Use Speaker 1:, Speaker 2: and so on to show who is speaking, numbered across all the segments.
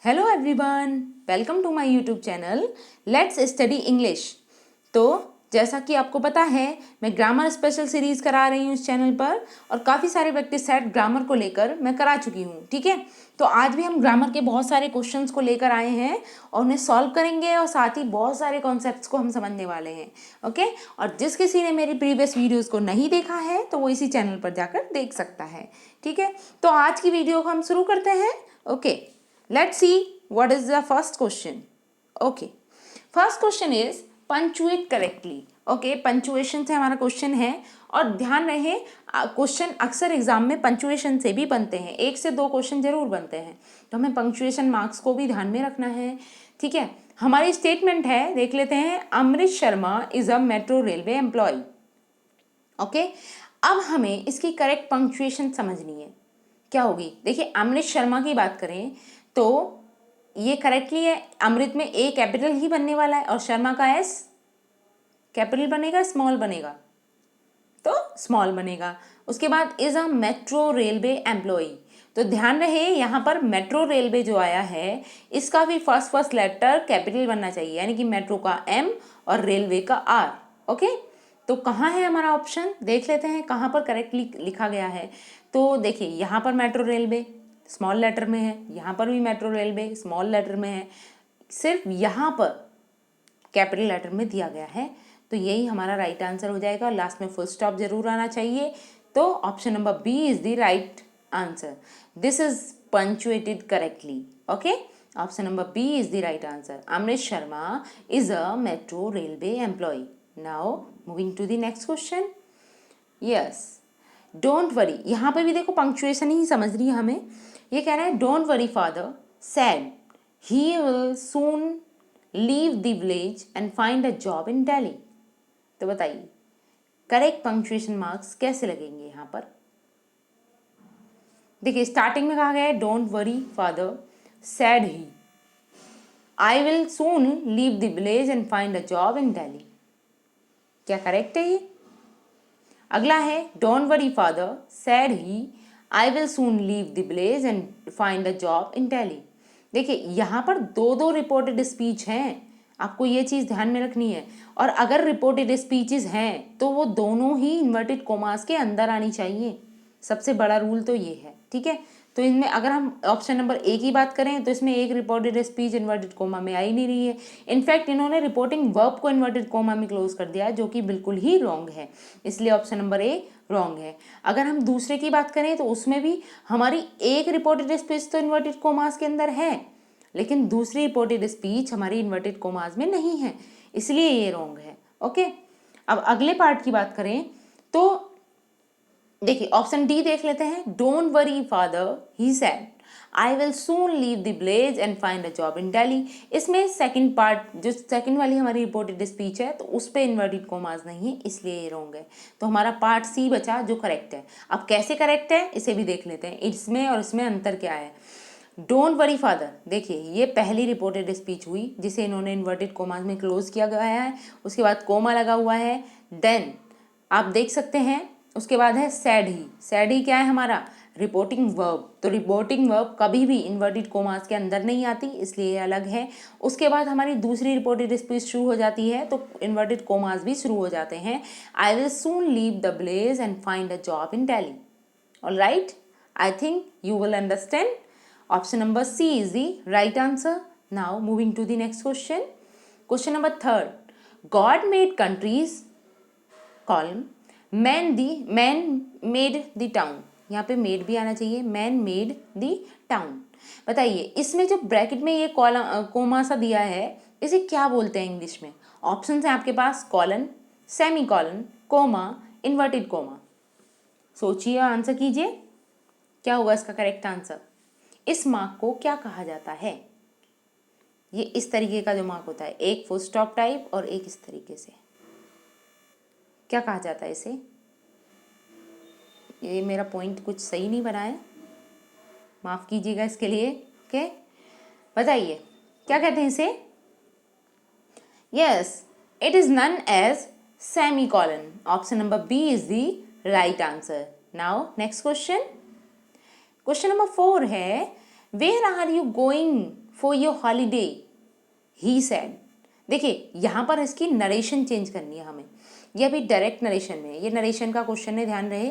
Speaker 1: Hello everyone, welcome to my YouTube channel let's study English. तो जैसा कि आपको पता है, मैं ग्रामर स्पेशल सीरीज़ करा रही हूँ इस चैनल पर और काफ़ी सारे प्रैक्टिस सेट ग्रामर को लेकर मैं करा चुकी हूँ। ठीक है, तो आज भी हम ग्रामर के बहुत सारे क्वेश्चंस को लेकर आए हैं और उन्हें सॉल्व करेंगे और साथ ही बहुत सारे कॉन्सेप्ट्स को हम समझने वाले हैं। ओके, और जिस किसी ने मेरी प्रीवियस वीडियोज़ को नहीं देखा है तो वो इसी चैनल पर जाकर देख सकता है। ठीक है, तो आज की वीडियो को हम शुरू करते हैं। Okay, let's see what is the first question. Okay, first question is punctuate correctly. Okay, punctuation से हमारा क्वेश्चन है और ध्यान रहे क्वेश्चन अक्सर एग्जाम में पंचुएशन से भी बनते हैं, 1 से 2 क्वेश्चन जरूर बनते हैं, तो हमें पंक्चुएशन मार्क्स को भी ध्यान में रखना है। ठीक है, हमारी स्टेटमेंट है, देख लेते हैं। Amrit Sharma is a metro railway employ. Okay, अब हमें इसकी करेक्ट पंक्चुएशन समझनी है, क्या होगी। देखिए, अमृत शर्मा की बात करें तो ये करेक्टली है, अमृत में ए कैपिटल ही बनने वाला है और शर्मा का एस कैपिटल बनेगा, स्मॉल बनेगा, तो स्मॉल बनेगा। उसके बाद is a metro railway employ, तो ध्यान रहे यहाँ पर मेट्रो रेलवे जो आया है इसका भी फर्स्ट लेटर कैपिटल बनना चाहिए, यानी कि मेट्रो का एम और रेलवे का आर। ओके, तो कहाँ है हमारा ऑप्शन, देख लेते हैं कहाँ पर करेक्टली लिखा गया है। तो देखिए, यहाँ पर मेट्रो रेलवे स्मॉल लेटर में है, यहाँ पर भी मेट्रो रेलवे स्मॉल लेटर में है, सिर्फ यहाँ पर कैपिटल लेटर में दिया गया है, तो यही हमारा राइट आंसर हो जाएगा। लास्ट में फुल स्टॉप जरूर आना चाहिए, तो option number B is the right answer. This is punctuated correctly. Okay, option number B is the right answer. Amrit Sharma is a metro railway employ. Now moving to the next question. Yes, don't worry, यहाँ पे भी देखो punctuation ही समझनी है हमें। ये कह रहा है don't worry father sad he will soon leave the village and find a job in Delhi. तो बताइए करेक्ट पंक्चुएशन मार्क्स कैसे लगेंगे यहाँ पर। देखिए, स्टार्टिंग में कहा गया है don't worry father sad he, I will soon leave the village and find a job in Delhi. क्या करेक्ट है ये? अगला है don't worry father sad he, I will soon leave the village and find a job in Delhi. देखिए, यहाँ पर दो reported speech हैं, आपको ये चीज़ ध्यान में रखनी है। और अगर रिपोर्टेड स्पीचेस हैं तो वो दोनों ही इन्वर्टेड कोमास के अंदर आनी चाहिए, सबसे बड़ा रूल तो ये है। ठीक है, तो इनमें अगर हम ऑप्शन नंबर ए की बात करें तो इसमें एक रिपोर्टेड स्पीच इन्वर्टेड कोमा में आ ही नहीं रही है। इनफैक्ट इन्होंने रिपोर्टिंग वर्ब को इन्वर्टेड कोमा में क्लोज कर दिया है, जो कि बिल्कुल ही रॉन्ग है, इसलिए ऑप्शन नंबर ए रॉन्ग है। अगर हम दूसरे की बात करें तो उसमें भी हमारी एक रिपोर्टेड स्पीच तो इन्वर्टेड कोमास के अंदर है, लेकिन दूसरी रिपोर्टेड स्पीच हमारी इन्वर्टेड कोमास में नहीं है, इसलिए ये रॉन्ग है। ओके, अब अगले पार्ट की बात करें तो देखिए, ऑप्शन डी देख लेते हैं। Don't worry father he said I will soon leave the village and find a job in Delhi. इसमें सेकंड पार्ट, जो सेकंड वाली हमारी रिपोर्टेड स्पीच है, तो उस पर इन्वर्टेड कोमास नहीं है, इसलिए ये रॉन्ग है। तो हमारा पार्ट सी बचा जो करेक्ट है। अब कैसे करेक्ट है इसे भी देख लेते हैं, इसमें और इसमें अंतर क्या है। डोंट वरी फादर, देखिए ये पहली रिपोर्टेड स्पीच हुई जिसे इन्होंने इन्वर्टेड कोमास में क्लोज किया गया है, उसके बाद कोमा लगा हुआ है, देन आप देख सकते हैं उसके बाद है सैड ही। सैड ही क्या है हमारा रिपोर्टिंग वर्ब, तो रिपोर्टिंग वर्ब कभी भी इन्वर्टेड कोमास के अंदर नहीं आती, इसलिए ये अलग है। उसके बाद हमारी दूसरी रिपोर्टेड स्पीच शुरू हो जाती है तो इन्वर्टेड कोमास भी शुरू हो जाते हैं। I will soon leave the village and find a job in Delhi. Alright, I think you will understand. Option number C is the right answer. Now moving to the next question. Question number 3. God made countries, column, man made the town. यहाँ पे made भी आना चाहिए, man made the town. बताइए इसमें जो bracket में ये कॉलम कोमा सा दिया है इसे क्या बोलते हैं इंग्लिश में। ऑप्शन है आपके पास colon, semi colon, comma, inverted comma. सोचिए, आंसर कीजिए, क्या होगा इसका करेक्ट आंसर। इस मार्क को क्या कहा जाता है। ये इस तरीके का जो मार्क होता है, एक फुल स्टॉप टाइप और एक इस तरीके से, क्या कहा जाता है इसे। ये मेरा पॉइंट कुछ सही नहीं बना है, माफ़ कीजिएगा इसके लिए। ओके, बताइए क्या कहते हैं इसे। Yes, it is known as semicolon. Option number B is the right answer. Now next question. Question number 4 है where are you going for your holiday, he said. देखिए यहाँ पर इसकी नरेशन चेंज करनी है हमें, ये अभी डायरेक्ट नरेशन में है, ये नरेशन का क्वेश्चन है, ध्यान रहे।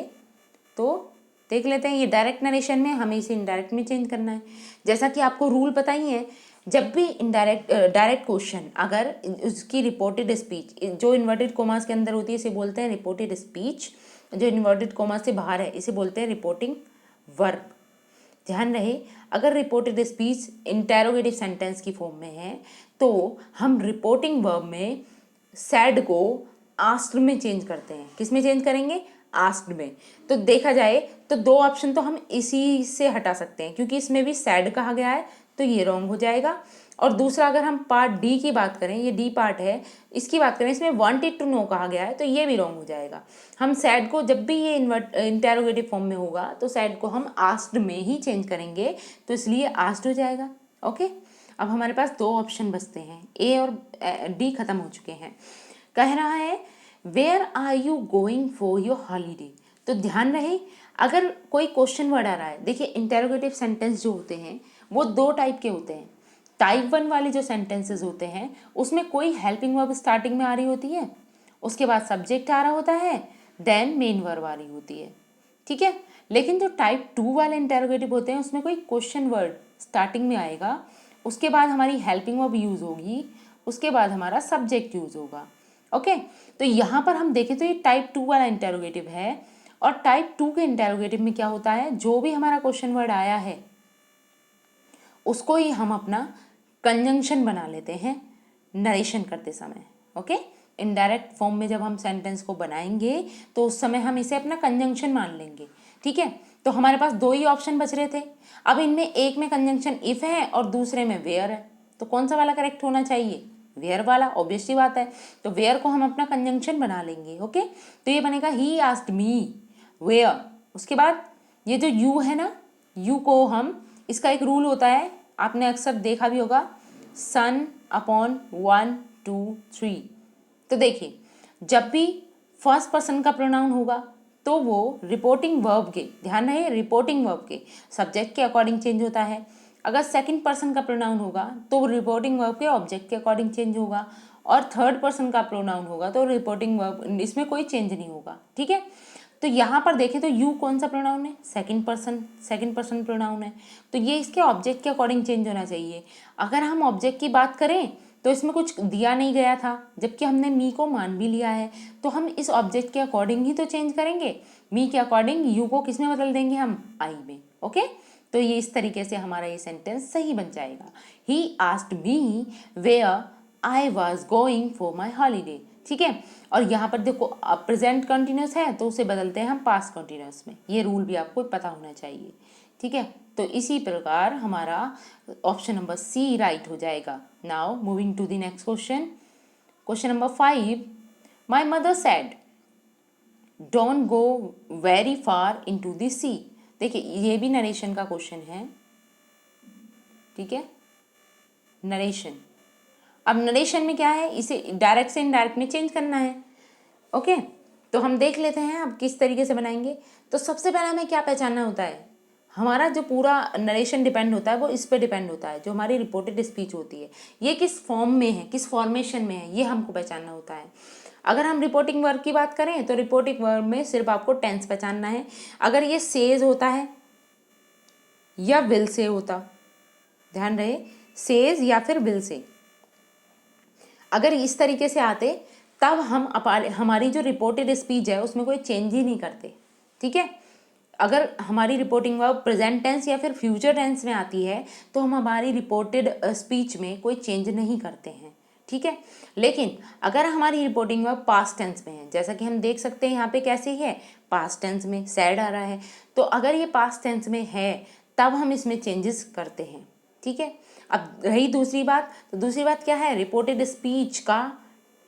Speaker 1: तो देख लेते हैं, ये डायरेक्ट नरेशन में, हमें इसे इनडायरेक्ट में चेंज करना है। जैसा कि आपको रूल पता ही है, जब भी डायरेक्ट क्वेश्चन अगर उसकी रिपोर्टेड स्पीच जो इन्वर्टेड कोमास के अंदर होती है इसे बोलते हैं रिपोर्टेड स्पीच, जो इन्वर्टेड कोमास से बाहर है इसे बोलते हैं रिपोर्टिंग वर्ब। ध्यान रहे, अगर रिपोर्टेड स्पीच इंटेरोगेटिव सेंटेंस की फॉर्म में है तो हम रिपोर्टिंग वर्ब में सैड को आस्क्ड में चेंज करते हैं। किस में चेंज करेंगे? आस्क्ड में। तो देखा जाए तो दो ऑप्शन तो हम इसी से हटा सकते हैं, क्योंकि इसमें भी सैड कहा गया है तो ये रॉन्ग हो जाएगा। और दूसरा, अगर हम पार्ट डी की बात करें, ये डी पार्ट है, इसकी बात करें, इसमें वांटेड टू नो कहा गया है तो ये भी रॉन्ग हो जाएगा। हम सैड को जब भी ये इंटेरोगेटिव फॉर्म में होगा तो सैड को हम आस्क्ड में ही चेंज करेंगे, तो इसलिए आस्क्ड हो जाएगा। ओके, अब हमारे पास दो ऑप्शन बचते हैं, ए और डी खत्म हो चुके हैं। कह रहा है where are you going for your holiday. तो ध्यान रहे, अगर कोई क्वेश्चन वर्ड आ रहा है, देखिए इंटेरोगेटिव सेंटेंस जो होते हैं वो दो टाइप के होते हैं। टाइप 1 वाले जो सेंटेंसेस होते हैं उसमें कोई हेल्पिंग वर्ब स्टार्टिंग में आ रही होती है, उसके बाद सब्जेक्ट आ रहा होता है, देन मेन वर्ब आ रही होती है, ठीक है। लेकिन जो टाइप 2 वाले इंटेरोगेटिव होते हैं उसमें कोई क्वेश्चन वर्ड स्टार्टिंग में आएगा, उसके बाद हमारी हेल्पिंग वर्ब यूज़ होगी, उसके बाद हमारा सब्जेक्ट यूज़ होगा। ओके, तो यहाँ पर हम देखें तो ये टाइप 2 वाला इंटेरोगेटिव है, और टाइप 2 के इंटेरोगेटिव में क्या होता है, जो भी हमारा क्वेश्चन वर्ड आया है उसको ही हम अपना कंजंक्शन बना लेते हैं नरेशन करते समय। ओके, इनडायरेक्ट फॉर्म में जब हम सेंटेंस को बनाएंगे तो उस समय हम इसे अपना कंजंक्शन मान लेंगे, ठीक है। तो हमारे पास दो ही ऑप्शन बच रहे थे, अब इनमें एक में कंजंक्शन इफ है और दूसरे में वेयर है, तो कौन सा वाला करेक्ट होना चाहिए? वेयर वाला, ऑब्वियसली बात है। तो वेयर को हम अपना कंजंक्शन बना लेंगे। ओके, तो ये बनेगा ही आस्क्ड मी वेयर। उसके बाद ये जो यू है ना, यू को हम, इसका एक रूल होता है, आपने अक्सर देखा भी होगा, सन अपॉन 1 2 3। तो देखिए, जब भी फर्स्ट पर्सन का प्रोनाउन होगा तो वो रिपोर्टिंग वर्ब के, ध्यान रहे, रिपोर्टिंग वर्ब के सब्जेक्ट के अकॉर्डिंग चेंज होता है। अगर सेकंड पर्सन का प्रोनाउन होगा तो वो रिपोर्टिंग वर्ब के ऑब्जेक्ट के अकॉर्डिंग चेंज होगा, और थर्ड पर्सन का प्रोनाउन होगा तो रिपोर्टिंग वर्ब, इसमें कोई चेंज नहीं होगा, ठीक है। तो यहाँ पर देखें तो यू कौन सा प्रोनाउन है? सेकंड पर्सन प्रोनाउन है, तो ये इसके ऑब्जेक्ट के अकॉर्डिंग चेंज होना चाहिए। अगर हम ऑब्जेक्ट की बात करें तो इसमें कुछ दिया नहीं गया था, जबकि हमने मी को मान भी लिया है, तो हम इस ऑब्जेक्ट के अकॉर्डिंग ही तो चेंज करेंगे। मी के अकॉर्डिंग यू को किस में बदल देंगे? हम आई में। ओके, तो ये इस तरीके से हमारा ये सेंटेंस सही बन जाएगा। He asked me where I was going for my holiday, ठीक है। और यहाँ पर देखो प्रेजेंट कंटिन्यूस है तो उसे बदलते हैं हम पास्ट कंटिन्यूस में, ये रूल भी आपको पता होना चाहिए, ठीक है। तो इसी प्रकार हमारा ऑप्शन नंबर सी राइट हो जाएगा। Now moving to the next question, question number 5, my mother said don't go very far into the sea. देखिए ये भी नरेशन का क्वेश्चन है, ठीक है, नरेशन। अब नरेशन में क्या है, इसे डायरेक्ट से इनडायरेक्ट में चेंज करना है। ओके, तो हम देख लेते हैं अब किस तरीके से बनाएंगे। तो सबसे पहले हमें क्या पहचानना होता है, हमारा जो पूरा नरेशन डिपेंड होता है वो इस पे डिपेंड होता है, जो हमारी रिपोर्टेड स्पीच होती है ये किस फॉर्म में है, किस फॉर्मेशन में है, ये हमको पहचानना होता है। अगर हम रिपोर्टिंग वर्ब की बात करें तो रिपोर्टिंग वर्ब में सिर्फ आपको टेंस पहचानना है। अगर ये सेज होता है या विल से होता, ध्यान रहे, सेज या फिर विल से, अगर इस तरीके से आते तब हम हमारी जो रिपोर्टेड स्पीच है उसमें कोई चेंज ही नहीं करते, ठीक है। अगर हमारी रिपोर्टिंग वर्ब प्रेजेंट टेंस या फिर फ्यूचर टेंस में आती है तो हम हमारी रिपोर्टेड स्पीच में कोई चेंज नहीं करते हैं, ठीक है। लेकिन अगर हमारी रिपोर्टिंग वर्ब पास्ट टेंस में है, जैसा कि हम देख सकते हैं यहाँ पे कैसे है, पास्ट टेंस में सैड आ रहा है, तो अगर ये पास्ट टेंस में है तब हम इसमें चेंजेस करते हैं, ठीक है। अब रही दूसरी बात, तो दूसरी बात क्या है, रिपोर्टेड स्पीच का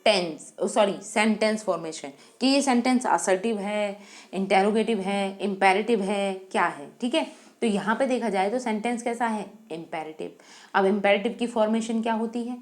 Speaker 1: सेंटेंस फॉर्मेशन, कि ये सेंटेंस असर्टिव है, इंटेरोगेटिव है, इम्पेरेटिव है, क्या है, ठीक है। तो यहाँ पे देखा जाए तो सेंटेंस कैसा है, इम्पेरेटिव। अब इम्पेरेटिव की फॉर्मेशन क्या होती है,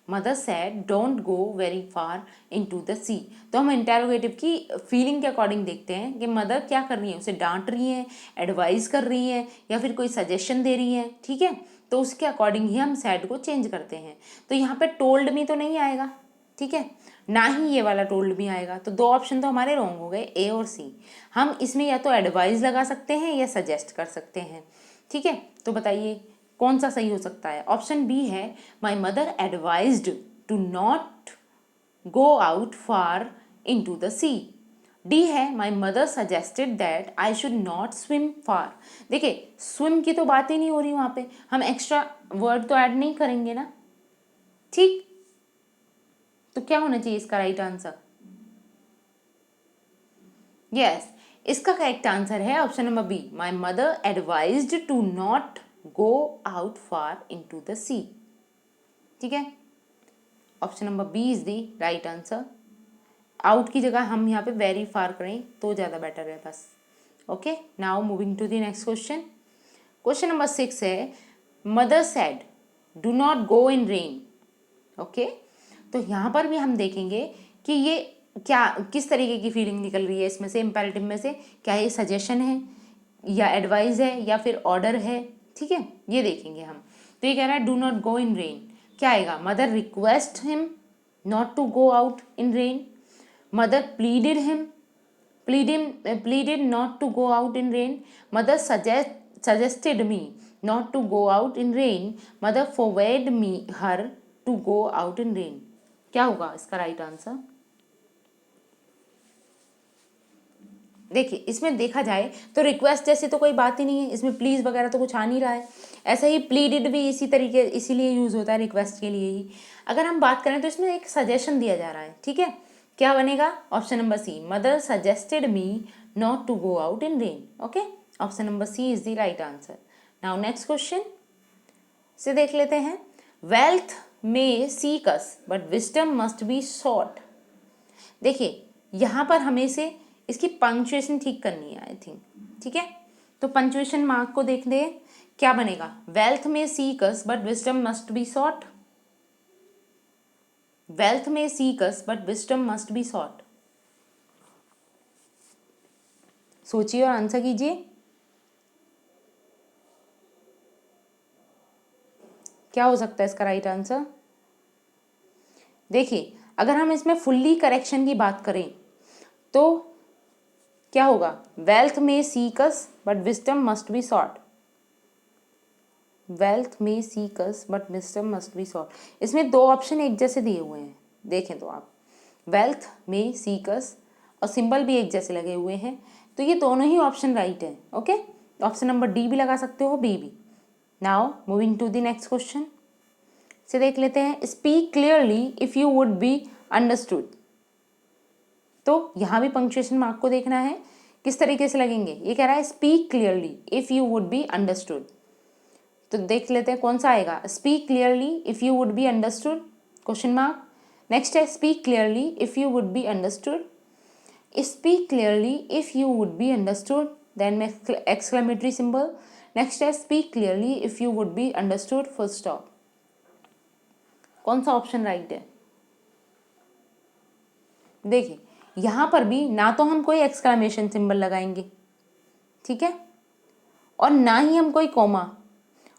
Speaker 1: mother said don't go very far into the sea. तो हम इंटेरोगेटिव की फीलिंग के अकॉर्डिंग देखते हैं कि मदर क्या कर रही है, उसे डांट रही है, एडवाइस कर रही है, या फिर कोई सजेशन दे रही है, ठीक है। तो उसके अकॉर्डिंग ही हम सैड को चेंज करते हैं। तो यहाँ पे टोल्ड मी तो नहीं आएगा, ठीक है, ना ही ये वाला टोल्ड मी आएगा। तो दो ऑप्शन तो हमारे रॉन्ग हो गए, ए और सी। हम इसमें या तो एडवाइज लगा सकते हैं या सजेस्ट कर सकते हैं, ठीक है। तो बताइए कौन सा सही हो सकता है। ऑप्शन बी है, my mother advised to not go out far into the sea. D है, my mother suggested that I should not swim far. देखिए स्विम की तो बात ही नहीं हो रही वहाँ पे, हम एक्स्ट्रा वर्ड तो ऐड नहीं करेंगे ना, ठीक। तो क्या होना चाहिए इसका राइट आंसर? यस, इसका करेक्ट आंसर है option number B, my mother advised to not go out far into the sea, ठीक है। Option number B is the right answer. Out की जगह हम यहाँ पे वेरी फार करें तो ज़्यादा बेटर है बस। Okay, now moving to the next question. Question number 6 है, mother said do not go in rain. Okay, तो यहाँ पर भी हम देखेंगे कि ये क्या किस तरीके की फीलिंग निकल रही है इसमें से, इम्पेरेटिव में से। क्या ये सजेशन है या एडवाइस है या फिर ऑर्डर है, ठीक है, ये देखेंगे हम। तो ये कह रहा है do not go in rain, क्या आएगा? Mother request him not to go out in rain, mother pleaded him pleaded not to go out in rain, mother suggested me not to go out in rain, mother forbade me her to go out in rain। क्या होगा इसका right answer? देखिए इसमें देखा जाए तो request जैसी तो कोई बात ही नहीं है, इसमें प्लीज़ वगैरह तो कुछ आ नहीं रहा है। ऐसा ही प्लीडेड भी इसी तरीके इसीलिए यूज़ होता है रिक्वेस्ट के लिए ही। अगर हम बात करें तो इसमें एक सजेशन दिया जा रहा है, ठीक है। क्या बनेगा? Option number C, mother suggested me not to go out in rain. Okay, option number C is the right answer. Now next question से देख लेते हैं। Wealth may seek us but wisdom must be short. देखिए यहाँ पर हमें से इसकी पंक्चुएशन ठीक करनी है आई थिंक, ठीक है। तो पंक्चुएशन मार्क को देख ले, क्या बनेगा? Wealth may seek us but wisdom must be short. Wealth may seek us but wisdom must be short. सोचिए और आंसर कीजिए। क्या हो सकता है इसका राइट आंसर? देखिए अगर हम इसमें फुल्ली करेक्शन की बात करें तो क्या होगा? Wealth may seek us but wisdom must be short. Wealth may seek us but wisdom must be short. इसमें दो ऑप्शन एक जैसे दिए हुए हैं, देखें तो आप, वेल्थ में सीक अस और सिंबल भी एक जैसे लगे हुए हैं, तो ये दोनों ही ऑप्शन राइट है। ओके, ऑप्शन नंबर डी भी लगा सकते हो, बी भी। Now moving to the next question से देख लेते हैं। Speak clearly if you would be understood. तो यहाँ भी पंक्चुएशन मार्क को देखना है किस तरीके से लगेंगे। ये कह रहा है speak clearly if you would be understood, तो देख लेते हैं कौन सा आएगा। Speak clearly if you would be understood, question mark. Next है speak clearly if you would be understood. Speak clearly if you would be understood, then exclamatory symbol. Next है speak clearly if you would be understood, full stop. कौन सा option right है? देखिए यहाँ पर भी ना तो हम कोई एक्सक्लेमेशन सिंबल लगाएंगे, ठीक है, और ना ही हम कोई कोमा,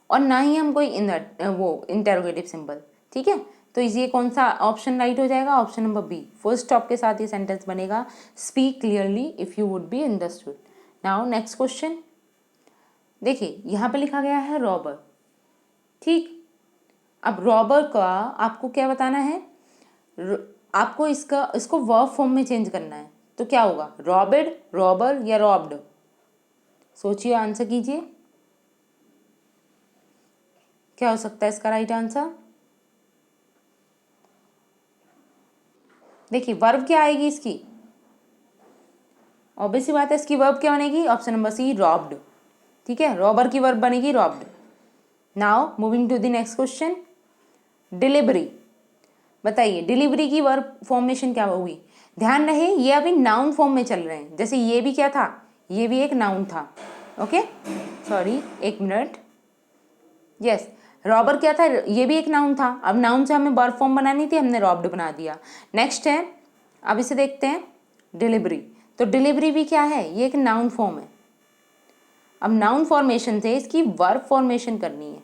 Speaker 1: और ना ही हम कोई वो इंटेरोगेटिव सिंबल, ठीक है। तो ये कौन सा ऑप्शन राइट हो जाएगा? Option number B, full stop के साथ ये सेंटेंस बनेगा, speak clearly if you would be understood. Now next question देखिए, यहाँ पे लिखा गया है रॉबर, ठीक। अब रॉबर का आपको क्या बताना है? आपको इसको वर्ब फॉर्म में चेंज करना है, तो क्या होगा? रॉबेड, रॉबर या रॉब्ड? सोचिए, आंसर कीजिए। क्या हो सकता है इसका राइट आंसर? देखिए वर्ब क्या आएगी इसकी, ऑब्वियस सी बात है, इसकी वर्ब क्या बनेगी? ऑप्शन नंबर सी, रॉब्ड, ठीक है। रॉबर की वर्ब बनेगी robbed. Now moving to the next question, delivery. बताइए डिलीवरी की वर्ब फॉर्मेशन क्या होगी? ध्यान रहे ये अभी नाउन फॉर्म में चल रहे हैं, जैसे ये भी क्या था? ये भी एक नाउन था। ओके, सॉरी एक मिनट, यस, रॉबर क्या था? ये भी एक नाउन था। अब नाउन से हमें वर्ब फॉर्म बनानी थी, हमने रॉब्ड बना दिया। नेक्स्ट है, अब इसे देखते हैं डिलीवरी। तो डिलीवरी भी क्या है? ये एक नाउन फॉर्म है। अब नाउन फॉर्मेशन से इसकी वर्ब फॉर्मेशन करनी है,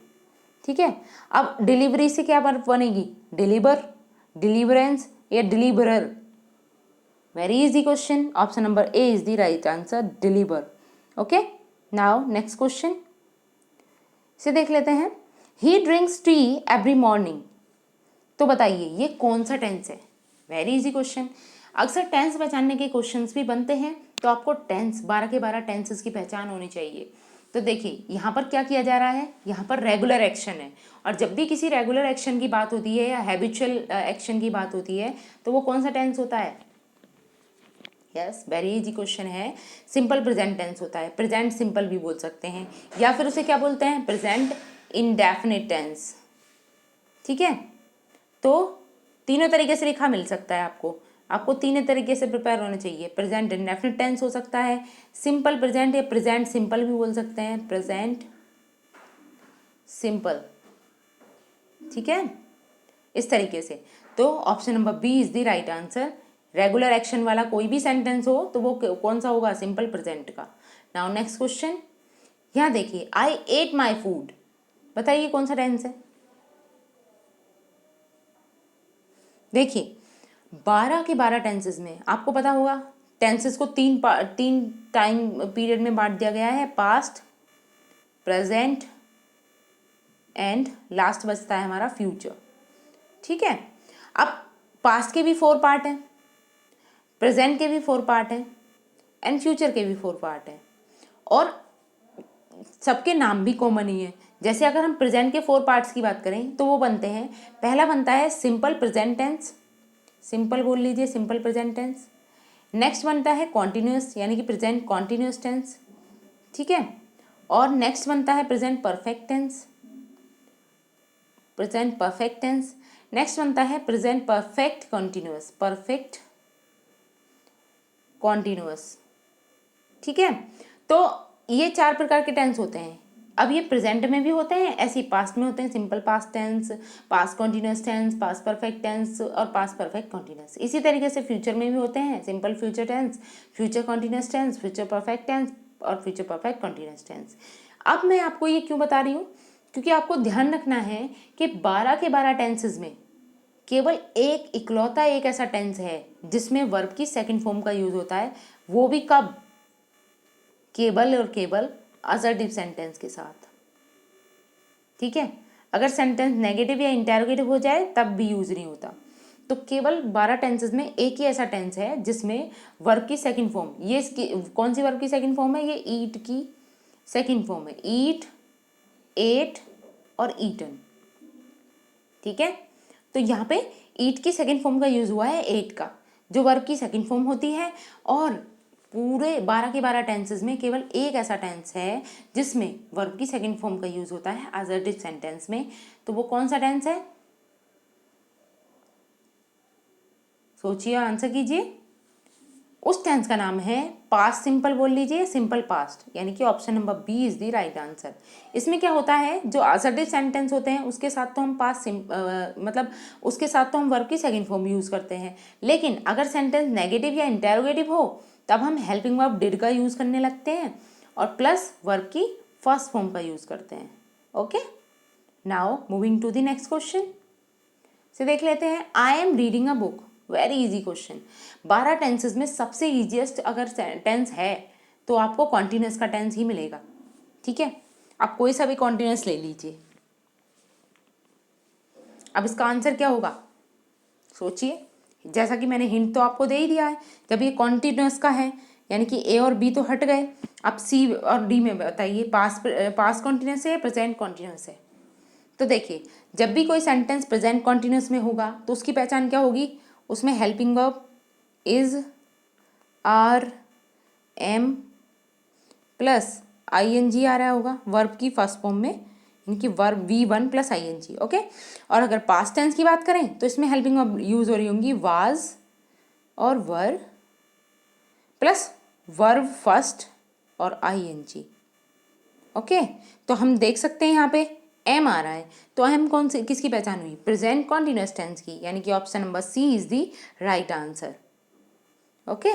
Speaker 1: ठीक है। अब डिलीवरी से क्या वर्ब बनेगी? डिलीवर, डिलीवरेंस या deliverer? Very easy question. Option number A is the right answer, deliver. Okay, now next question से देख लेते हैं। ही ड्रिंक्स टी एवरी मॉर्निंग। तो बताइए ये कौन सा टेंस है? Very easy question. अक्सर टेंस पहचानने के क्वेश्चंस भी बनते हैं, तो आपको टेंस 12 के 12 टेंसेस की पहचान होनी चाहिए। तो देखिए यहाँ पर क्या किया जा रहा है, यहाँ पर रेगुलर एक्शन है, और जब भी किसी रेगुलर एक्शन की बात होती है या हैबिचुअल एक्शन की बात होती है तो वो कौन सा टेंस होता है? यस, वेरी इजी क्वेश्चन है, सिंपल प्रेजेंट टेंस होता है। प्रेजेंट सिंपल भी बोल सकते हैं, या फिर उसे क्या बोलते हैं? Present indefinite tense. ठीक है, तो तीनों तरीके से लिखा मिल सकता है आपको। आपको तीनों तरीके से प्रिपेयर होना चाहिए। प्रेजेंट इंडेफिनिट टेंस हो सकता है, सिंपल प्रेजेंट या प्रेजेंट सिंपल भी बोल सकते हैं, प्रेजेंट सिंपल। ठीक है, इस तरीके से। तो option number B is the right answer. Regular action वाला कोई भी सेंटेंस हो तो वो कौन सा होगा? सिंपल प्रेजेंट का। नाउ नेक्स्ट क्वेश्चन, यहाँ देखिए, आई एट माई फूड। बताइए कौन सा टेंस है? देखिए 12 के 12 टेंसेस में आपको पता होगा टेंसेस को तीन टाइम पीरियड में बांट दिया गया है, पास्ट, प्रेजेंट एंड लास्ट बचता है हमारा फ्यूचर। ठीक है, अब पास्ट के भी 4 पार्ट हैं, प्रेजेंट के भी 4 पार्ट हैं एंड फ्यूचर के भी 4 पार्ट हैं, और सबके नाम भी कॉमन ही है। जैसे अगर हम प्रेजेंट के 4 पार्ट्स की बात करें तो वो बनते हैं, पहला बनता है सिंपल प्रेजेंट टेंस, सिंपल बोल लीजिए, सिंपल प्रेजेंट टेंस। नेक्स्ट बनता है कॉन्टिन्यूस, यानी कि प्रेजेंट कॉन्टिन्यूस टेंस। ठीक है, और नेक्स्ट बनता है present perfect tense, present perfect tense. Next बनता है present perfect continuous, perfect continuous. ठीक है, तो ये 4 प्रकार के टेंस होते हैं। अब ये प्रेजेंट में भी होते हैं, ऐसे ही पास्ट में होते हैं, simple past tense, past continuous tense, past perfect tense और पास्ट परफेक्ट कॉन्टिन्यूस। इसी तरीके से फ्यूचर में भी होते हैं, simple future tense, future continuous tense, future perfect tense और फ्यूचर परफेक्ट कॉन्टिन्यूस टेंस। अब मैं आपको ये क्यों बता रही हूँ? क्योंकि आपको ध्यान रखना है कि 12 के 12 टेंसेज में केवल एक इकलौता एक ऐसा टेंस है जिसमें वर्ब की सेकंड फॉर्म का यूज होता है, वो भी कब? केवल और केवल असर्टिव सेंटेंस के साथ। ठीक है, अगर सेंटेंस नेगेटिव या इंटेरोगेटिव हो जाए तब भी यूज नहीं होता। तो केवल 12 टेंसेस में एक ही ऐसा टेंस है जिसमें वर्ब की सेकंड फॉर्म, ये इसकी कौन सी वर्ब की सेकंड फॉर्म है? ये ईट की सेकंड फॉर्म है, ईट, एट और ईटन। ठीक है, तो यहाँ पे ईट की सेकंड फॉर्म का यूज हुआ है एट का, जो वर्ब की सेकंड फॉर्म होती है, और पूरे 12 के 12 टेंसेस में केवल एक ऐसा टेंस है जिसमें वर्ब की सेकंड फॉर्म का यूज होता है असर्टिव सेंटेंस में। तो वो कौन सा टेंस है? सोचिए, आंसर कीजिए। उस टेंस का नाम है पास्ट सिंपल बोल लीजिए, सिंपल पास्ट, यानी कि option number B is the right answer. इसमें क्या होता है, जो असर्टिव सेंटेंस होते हैं उसके साथ तो हम पास्ट मतलब उसके साथ तो हम वर्ब की सेकंड फॉर्म यूज करते हैं, लेकिन अगर सेंटेंस नेगेटिव या इंटेरोगेटिव हो तब हम हेल्पिंग वर्ब डिड का यूज करने लगते हैं और प्लस वर्ब की फर्स्ट फॉर्म का यूज करते हैं। Okay, now moving to the next question से देख लेते हैं। I am reading a book. Very easy question. 12 tenses में सबसे इजीएस्ट अगर टेंस है तो आपको कॉन्टिन्यूस का टेंस ही मिलेगा। ठीक है, आप कोई सा भी कॉन्टिन्यूस ले लीजिए। अब इसका आंसर क्या होगा? सोचिए, जैसा कि मैंने हिंट तो आपको दे ही दिया है, जब ये कॉन्टिन्यूस का है यानी कि ए और बी तो हट गए, अब सी और डी में बताइए पास्ट कॉन्टिन्यूस है या प्रेजेंट कॉन्टिन्यूस है? तो देखिए, जब भी कोई सेंटेंस प्रेजेंट कॉन्टिन्यूस में होगा तो उसकी पहचान क्या होगी? उसमें helping verb is, are, am plus I N G आ रहा होगा वर्ब की फर्स्ट फॉर्म में, यानी कि verb V1 plus ING. Okay, और अगर पास्ट टेंस की बात करें तो इसमें हेल्पिंग वर्ब यूज हो रही होंगी वाज और वर प्लस वर्ब फर्स्ट और आईएनजी। ओके, तो हम देख सकते हैं यहाँ पे एम आ रहा है, तो एम कौन सी किसकी पहचान हुई? प्रेजेंट कॉन्टिन्यूस टेंस की, यानी कि option number C is the right answer. Okay,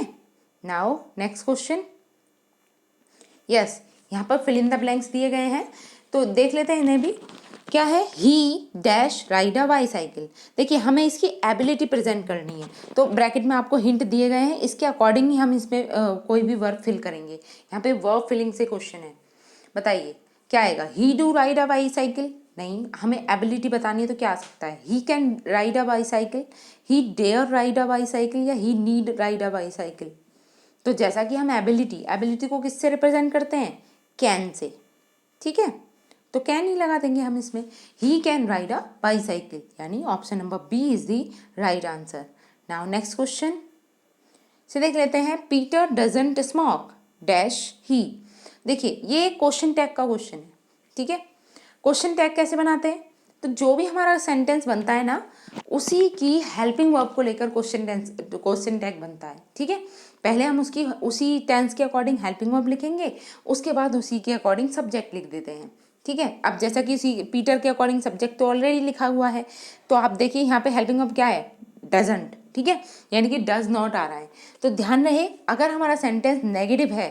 Speaker 1: now next question. Yes, यहाँ पर फिल इन द ब्लैंक्स दिए गए हैं तो देख लेते हैं इन्हें भी। क्या है, ही डैश राइड अ बाईसाइकिल। देखिए हमें इसकी एबिलिटी प्रेजेंट करनी है, तो ब्रैकेट में आपको हिंट दिए गए हैं, इसके अकॉर्डिंग ही हम इसमें कोई भी वर्ब फिल करेंगे। यहाँ पे वर्ब फिलिंग से क्वेश्चन है, बताइए क्या आएगा। ही डू राइड अ बाईसाइकिल, नहीं, हमें एबिलिटी बतानी है तो क्या आ सकता है, he can ride a bicycle, he dare ride a bicycle, या he need ride a bicycle. तो जैसा कि हम एबिलिटी को किससे रिप्रेजेंट करते हैं, कैन से, ठीक है, तो कैन ही लगा देंगे हम इसमें। He can ride a bicycle, यानी option number B is the right answer. Now next question से देख लेते हैं, Peter doesn't smoke dash he. देखिए ये क्वेश्चन टैग का क्वेश्चन है, ठीक है। क्वेश्चन टैग कैसे बनाते हैं, तो जो भी हमारा सेंटेंस बनता है ना, उसी की हेल्पिंग वर्ब को लेकर क्वेश्चन टैग बनता है, ठीक है। पहले हम उसी टेंस के अकॉर्डिंग हेल्पिंग वर्ब लिखेंगे, उसके बाद उसी के अकॉर्डिंग सब्जेक्ट लिख देते हैं, ठीक है। अब जैसा कि उसी पीटर के अकॉर्डिंग सब्जेक्ट तो ऑलरेडी लिखा हुआ है, तो आप देखिए यहाँ पे हेल्पिंग वर्ब क्या है, डजंट, ठीक है, यानी कि डज नॉट आ रहा है। तो ध्यान रहे, अगर हमारा सेंटेंस नेगेटिव है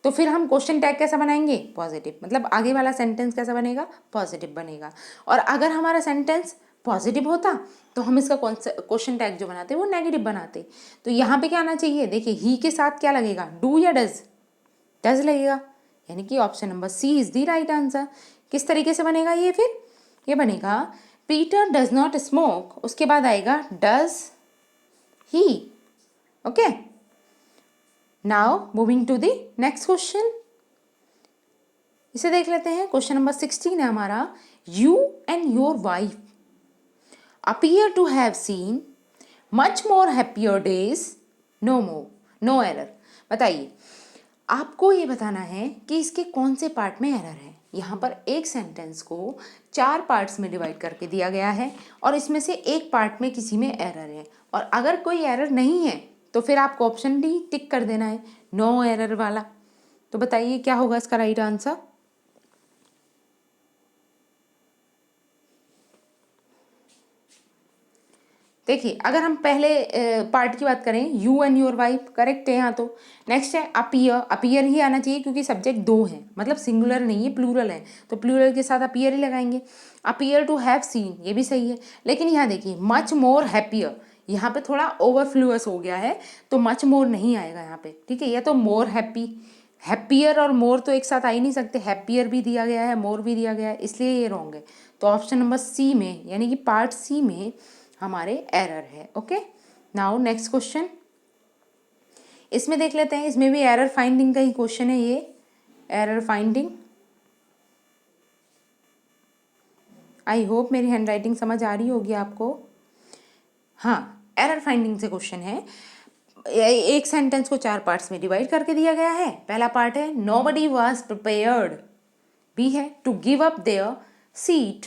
Speaker 1: तो फिर हम क्वेश्चन टैग कैसा बनाएंगे, पॉजिटिव, मतलब आगे वाला सेंटेंस कैसा बनेगा, पॉजिटिव बनेगा। और अगर हमारा सेंटेंस पॉजिटिव होता तो हम इसका क्वेश्चन टैग जो बनाते वो नेगेटिव बनाते। तो यहाँ पे क्या आना चाहिए, देखिए ही के साथ क्या लगेगा, डू या डज, डज लगेगा, यानी कि option number C is the right answer. किस तरीके से बनेगा ये, फिर ये बनेगा पीटर डज नॉट स्मोक, उसके बाद आएगा does he, okay. Now moving to the next question, इसे देख लेते हैं। क्वेश्चन नंबर 16 है हमारा, you and your wife appear to have seen much more happier days, no error. बताइए, आपको ये बताना है कि इसके कौन से पार्ट में एरर है। यहाँ पर एक सेंटेंस को 4 पार्ट्स में डिवाइड करके दिया गया है और इसमें से एक पार्ट में किसी में एरर है, और अगर कोई एरर नहीं है तो फिर आपको ऑप्शन डी टिक कर देना है, नो एरर वाला। तो बताइए क्या होगा इसका राइट आंसर। देखिए अगर हम पहले पार्ट की बात करें, you and your wife correct है यहाँ, तो नेक्स्ट है अपीयर, अपीयर ही आना चाहिए क्योंकि सब्जेक्ट 2 है, मतलब सिंगुलर नहीं है, प्लूरल है, तो प्लूरल के साथ अपीयर ही लगाएंगे। अपीयर टू हैव सीन, ये भी सही है, लेकिन यहाँ देखिए मच मोर हैप्पियर, यहाँ पे थोड़ा ओवरफ्लूअस हो गया है, तो मच मोर नहीं आएगा यहाँ पे, ठीक है। या तो मोर हैप्पी, हैप्पियर और मोर तो एक साथ आ ही नहीं सकते, हैप्पियर भी दिया गया है, मोर भी दिया गया है, इसलिए ये रॉन्ग है। तो ऑप्शन नंबर सी में, यानी कि पार्ट सी में हमारे एरर है, ओके। नाउ नेक्स्ट क्वेश्चन, इसमें देख लेते हैं, इसमें भी एरर फाइंडिंग का ही क्वेश्चन है ये, एरर फाइंडिंग। आई होप मेरी हैंड राइटिंग समझ आ रही होगी आपको। हाँ, एरर फाइंडिंग से क्वेश्चन है, एक सेंटेंस को 4 पार्ट्स में डिवाइड करके दिया गया है। पहला पार्ट है नोबडी वाज प्रिपेयर्ड, बी है to give up their seat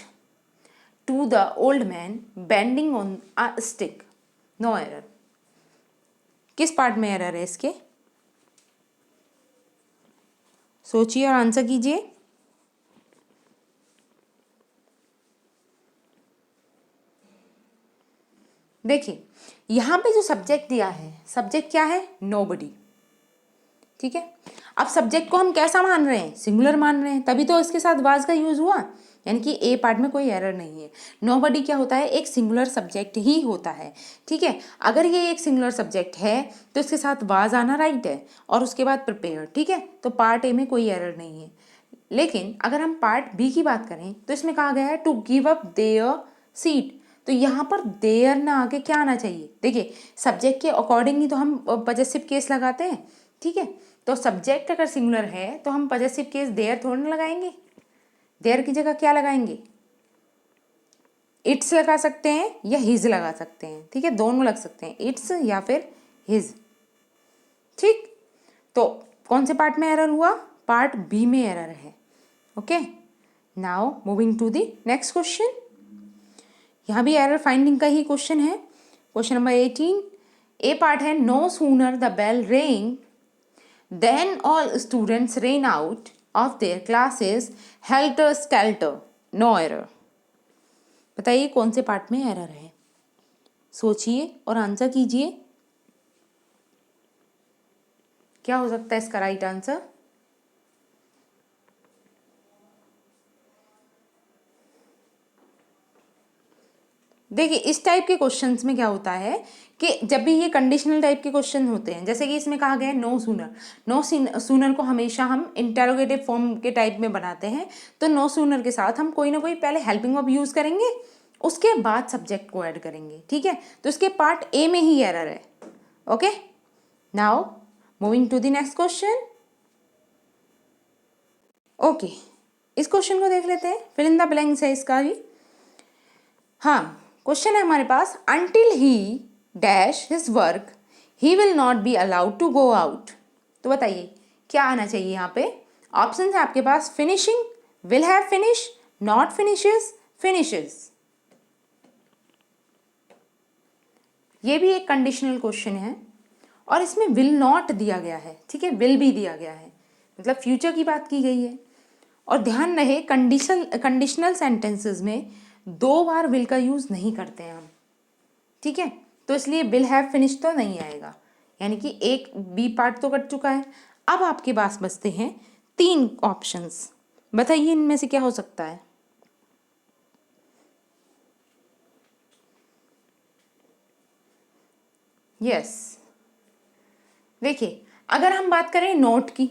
Speaker 1: to the old man bending on a stick, no error. किस पार्ट में एरर है इसके, सोचिए और आंसर कीजिए। देखिए यहाँ पे जो सब्जेक्ट दिया है, सब्जेक्ट क्या है, नोबडी, ठीक है। अब सब्जेक्ट को हम कैसा मान रहे हैं, सिंगुलर मान रहे हैं, तभी तो इसके साथ वाज का यूज हुआ, यानी कि ए पार्ट में कोई एरर नहीं है। नोबडी क्या होता है, एक सिंगुलर सब्जेक्ट ही होता है, ठीक है। अगर ये एक सिंगुलर सब्जेक्ट है तो इसके साथ वाज आना राइट है, और उसके बाद प्रिपेयर, ठीक है, तो पार्ट ए में कोई एरर नहीं है। लेकिन अगर हम पार्ट बी की बात करें तो इसमें कहा गया है to give up their seat, तो यहाँ पर देयर ना आके क्या आना चाहिए, देखिए सब्जेक्ट के अकॉर्डिंग ही तो हम पजेसिव केस लगाते हैं, ठीक है। तो सब्जेक्ट अगर सिंगुलर है तो हम पजेसिव केस देयर थोड़ा ना लगाएंगे, देयर की जगह क्या लगाएंगे, इट्स लगा सकते हैं या हिज लगा सकते हैं, ठीक है, दोनों लग सकते हैं, इट्स या फिर हिज, ठीक। तो कौन से पार्ट में एरर हुआ, पार्ट बी में एरर है, okay. Now moving to the next question, यहाँ भी एरर फाइंडिंग का ही क्वेश्चन है। क्वेश्चन नंबर 18, ए पार्ट है no sooner the bell ring then all students ran out of their classes helter skelter, no error. बताइए कौन से part में एरर है, सोचिए और आंसर कीजिए, क्या हो सकता है इसका राइट आंसर। देखिए इस टाइप के क्वेश्चंस में क्या होता है कि जब भी ये कंडीशनल टाइप के क्वेश्चन होते हैं, जैसे कि इसमें कहा गया है नो सूनर, नो सूनर को हमेशा हम इंटेरोगेटिव फॉर्म के टाइप में बनाते हैं, तो नो सूनर के साथ हम कोई ना कोई पहले हेल्पिंग वर्ब यूज़ करेंगे, उसके बाद सब्जेक्ट को ऐड करेंगे, ठीक है। तो इसके पार्ट ए में ही एरर है। Okay, now moving to the next question. Okay, इस क्वेश्चन को देख लेते हैं, फिल इन द ब्लैंक्स है इसका भी। हाँ, क्वेश्चन है हमारे पास, until he dash his work he will not be allowed to go out. तो बताइए क्या आना चाहिए यहाँ पे। ऑप्शन है आपके पास, finishing, will have finish, not finishes, finishes. ये भी एक कंडीशनल क्वेश्चन है और इसमें विल नॉट दिया गया है, ठीक है, विल भी दिया गया है, मतलब फ्यूचर की बात की गई है। और ध्यान रहे कंडीशनल सेंटेंसेस में 2 बार विल का यूज़ नहीं करते हैं हम, ठीक है। तो इसलिए विल हैव फिनिश तो नहीं आएगा, यानी कि एक बी पार्ट तो कट चुका है। अब आपके पास बचते हैं 3 ऑप्शंस, बताइए इनमें से क्या हो सकता है। यस, देखिए अगर हम बात करें नॉट की,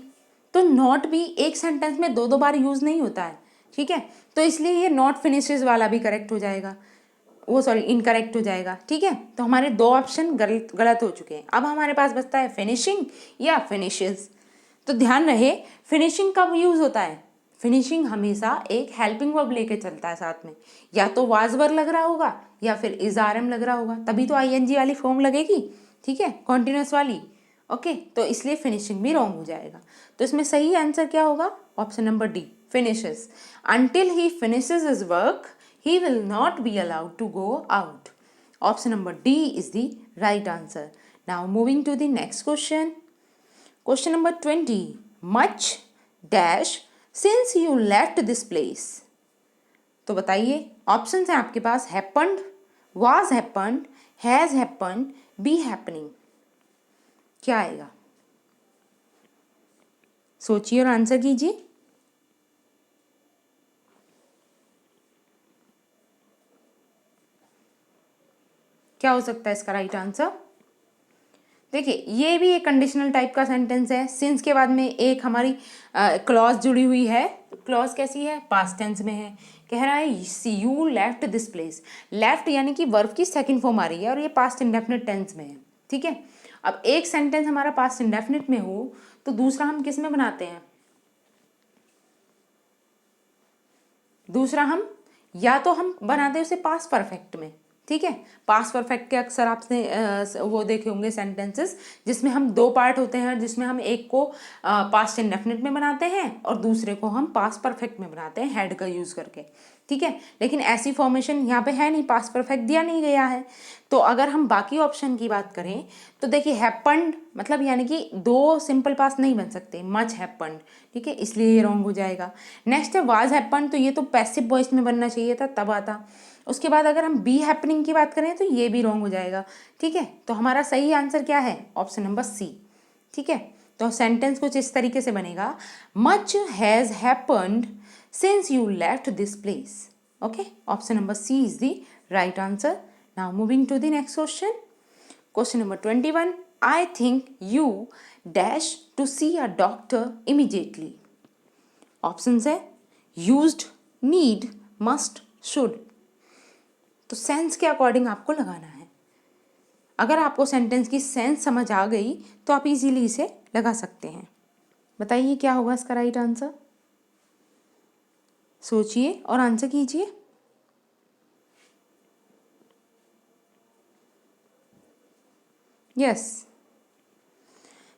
Speaker 1: तो नॉट भी एक सेंटेंस में 2 बार यूज़ नहीं होता है, ठीक है। तो इसलिए ये नॉट फिनिशेस वाला भी करेक्ट हो जाएगा, वो सॉरी इनकरेक्ट हो जाएगा, ठीक है। तो हमारे 2 ऑप्शन गलत हो चुके हैं। अब हमारे पास बचता है फिनिशिंग या फिनिशेस। तो ध्यान रहे फिनिशिंग कब यूज़ होता है, फिनिशिंग हमेशा एक हेल्पिंग वर्ब लेके चलता है साथ में, या तो वाज वर्ब लग रहा होगा या फिर इज आर एम लग रहा होगा, तभी तो आईएनजी वाली फॉर्म लगेगी, ठीक है, कॉन्टिन्यूस वाली। ओके, तो इसलिए फिनिशिंग भी रॉन्ग हो जाएगा। तो इसमें सही आंसर क्या होगा, option number D, finishes. Until he finishes his work he will not be allowed to go out. Option number D is the right answer. Now moving to the next question. Question number 20. Much dash since you left this place. तो बताइए, options हैं आपके पास, happened, was happened, has happened, be happening। क्या आएगा, सोचिए और answer कीजिए। क्या हो सकता है इसका राइट आंसर। देखिए ये भी एक कंडीशनल टाइप का सेंटेंस है, सिंस के बाद में एक हमारी क्लॉज जुड़ी हुई है। क्लॉज कैसी है, पास्ट टेंस में है। कह रहा है see you left this place, left यानी कि वर्ब की सेकंड फॉर्म आ रही है और ये पास्ट इंडेफिनिट टेंस में है, ठीक है। अब एक सेंटेंस हमारा पास्ट इंडेफिनिट में हो तो दूसरा हम किस में बनाते हैं, दूसरा हम या तो हम बनाते हैं उसे पास्ट परफेक्ट में, ठीक है। पास्ट परफेक्ट के अक्सर आपने वो देखे होंगे सेंटेंसेस जिसमें हम 2 पार्ट होते हैं, जिसमें हम एक को पास्ट इंडेफिनिट में बनाते हैं और दूसरे को हम पास्ट परफेक्ट में बनाते हैं हैड का यूज़ करके, ठीक है। लेकिन ऐसी फॉर्मेशन यहाँ पे है नहीं, पास्ट परफेक्ट दिया नहीं गया है। तो अगर हम बाकी ऑप्शन की बात करें तो देखिए हैपन्ड मतलब यानी कि 2 सिंपल पास्ट नहीं बन सकते, मच हैपन्ड, ठीक है, इसलिए ये रॉन्ग हो जाएगा। नेक्स्ट है वाज हैपन्ड, तो ये तो पैसिव वॉइस में बनना चाहिए था, तब आता। उसके बाद अगर हम बी हैपनिंग की बात करें तो ये भी रॉन्ग हो जाएगा, ठीक है। तो हमारा सही आंसर क्या है, ऑप्शन नंबर सी, ठीक है। तो सेंटेंस कुछ इस तरीके से बनेगा, much has happened since you left this place. Okay, option number C is the right answer. Now moving to the next question. Question number 21, I think you dash to see a doctor immediately. Option है used, need, must, should. तो sense के according आपको लगाना है। अगर आपको sentence की sense समझ आ गई तो आप इजीली इसे लगा सकते हैं। बताइए क्या होगा इसका राइट आंसर, सोचिए और आंसर कीजिए। यस,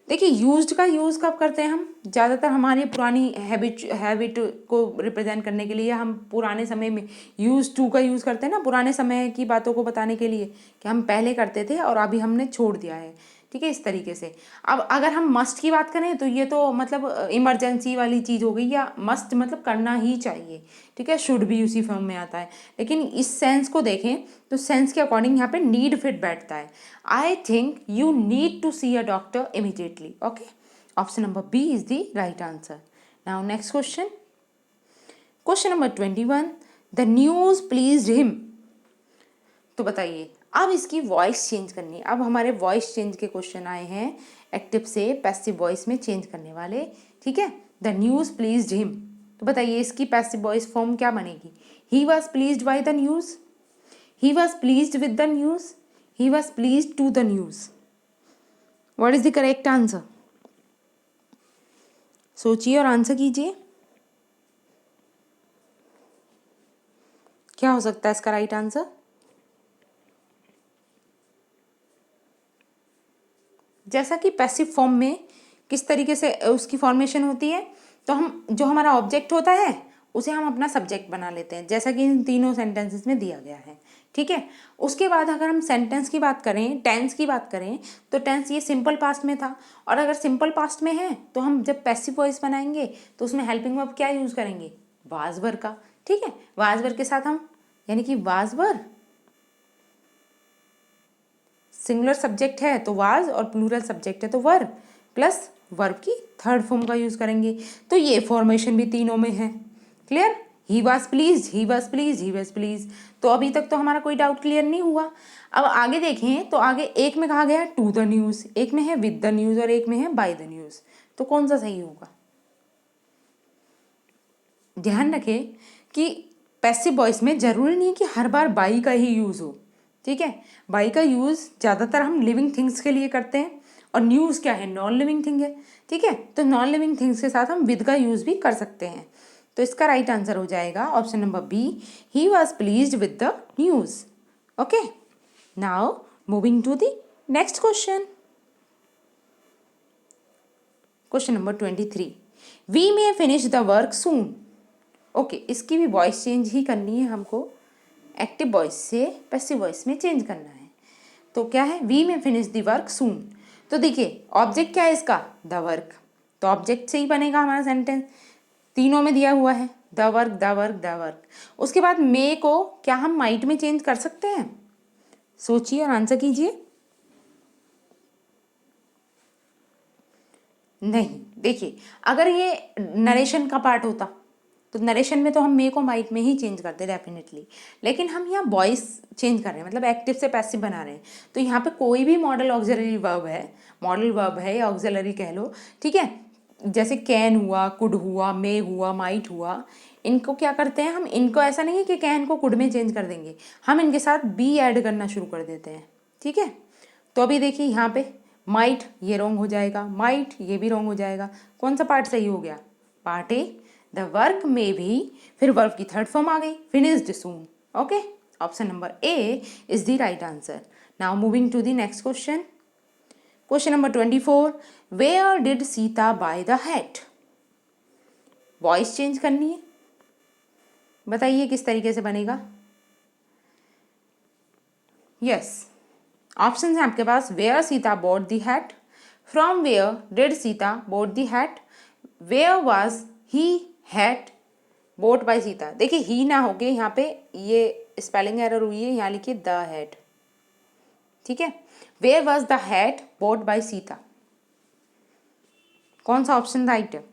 Speaker 1: देखिए यूज्ड का यूज़ कब करते हैं हम, ज़्यादातर हमारी पुरानी हैबिट को रिप्रेजेंट करने के लिए हम पुराने समय में यूज टू का यूज़ करते हैं ना, पुराने समय की बातों को बताने के लिए कि हम पहले करते थे और अभी हमने छोड़ दिया है, ठीक है, इस तरीके से। अब अगर हम मस्ट की बात करें तो ये तो मतलब इमरजेंसी वाली चीज़ हो गई, या मस्ट मतलब करना ही चाहिए, ठीक है। शुड भी उसी फॉर्म में आता है। लेकिन इस सेंस को देखें तो सेंस के अकॉर्डिंग यहाँ पे नीड फिट बैठता है। I think you need to see a doctor immediately. Okay, option number B is the right answer. Now next question, question number 21, the news pleased him. तो बताइए, अब इसकी वॉइस चेंज करनी है। अब हमारे वॉइस चेंज के क्वेश्चन आए हैं, एक्टिव से पैसिव वॉइस में चेंज करने वाले, ठीक है। द न्यूज़ प्लीज्ड हिम, तो बताइए इसकी पैसिव वॉइस फॉर्म क्या बनेगी? He was pleased by the news, he was pleased with the news, he was pleased to the news. What is the correct answer? सोचिए और आंसर कीजिए, क्या हो सकता है इसका राइट आंसर? जैसा कि पैसिव फॉर्म में किस तरीके से उसकी फॉर्मेशन होती है, तो हम जो हमारा ऑब्जेक्ट होता है उसे हम अपना सब्जेक्ट बना लेते हैं, जैसा कि इन तीनों सेंटेंसेस में दिया गया है, ठीक है। उसके बाद अगर हम सेंटेंस की बात करें, टेंस की बात करें, तो टेंस ये सिंपल पास्ट में था, और अगर सिंपल पास्ट में है तो हम जब पैसिव वॉइस बनाएंगे तो उसमें हेल्पिंग वर्ब क्या यूज़ करेंगे? वाज वर का, ठीक है। वाज वर के साथ हम, यानी कि वाज वर सिंगुलर सब्जेक्ट है तो वाज, और प्लूरल सब्जेक्ट है तो वर, प्लस वर्ब की थर्ड फॉर्म का यूज़ करेंगे। तो ये फॉर्मेशन भी तीनों में है। Clear? He was please, he was please, he was please. तो अभी तक तो हमारा कोई डाउट क्लियर नहीं हुआ। अब आगे देखें तो आगे एक में कहा गया टू द न्यूज़, एक में है विद द न्यूज़, और एक में है बाय द न्यूज़। तो कौन सा सही होगा? ध्यान रखें कि पैसिव वॉइस में जरूरी नहीं है कि हर बार बाई का ही यूज़ हो, ठीक है। बाई का यूज़ ज़्यादातर हम लिविंग थिंग्स के लिए करते हैं, और न्यूज़ क्या है? नॉन लिविंग थिंग है, ठीक है। तो नॉन लिविंग थिंग्स के साथ हम विद का यूज़ भी कर सकते हैं। तो इसका राइट आंसर हो जाएगा option number B, he was pleased with the news. Okay, now moving to the next question. Question number 23, we may finish the work soon. Okay, इसकी भी वॉइस चेंज ही करनी है हमको, एक्टिव वॉइस से passive voice में change करना है। तो क्या है? वी में फिनिश द वर्क सून। तो देखिए ऑब्जेक्ट क्या है इसका? द वर्क, तो ऑब्जेक्ट से ही बनेगा हमारा सेंटेंस, तीनों में दिया हुआ है the work, the work, the work. उसके बाद मे को क्या हम माइट में चेंज कर सकते हैं? सोचिए और आंसर कीजिए। नहीं, देखिए अगर ये नरेशन का पार्ट होता तो नरेशन में तो हम मे को माइट में ही चेंज करते डेफिनेटली, लेकिन हम यहाँ वॉइस चेंज कर रहे हैं, मतलब एक्टिव से पैसिव बना रहे हैं। तो यहाँ पे कोई भी मॉडल ऑक्सिलरी वर्ब है, मॉडल वर्ब है या ऑक्सिलरी कह लो, ठीक है। जैसे कैन हुआ, कुड हुआ, मे हुआ, माइट हुआ, इनको क्या करते हैं हम? इनको ऐसा नहीं है कि कैन को कुड में चेंज कर देंगे, हम इनके साथ बी ऐड करना शुरू कर देते हैं, ठीक है। तो अभी देखिए यहाँ पे माइट, ये रॉन्ग हो जाएगा, माइट ये भी रॉन्ग हो जाएगा। कौन सा पार्ट सही हो गया? पार्ट ए, द वर्क में भी, फिर वर्ब की थर्ड फॉर्म आ गई finished soon. Okay, option number A is the right answer. Now moving to the next question. Question number 24, where did Sita buy the hat. Voice change करनी है, बताइए किस तरीके से बनेगा? यस, ऑप्शन है आपके पास, where Sita bought the hat, from where did Sita bought the hat, where was he hat bought by Sita. देखिए ही ना होके यहाँ पे ये स्पेलिंग एरर हुई है, यहाँ लिखिए द हैट, ठीक है। Where was the hat bought by Sita, कौन सा ऑप्शन राइट है?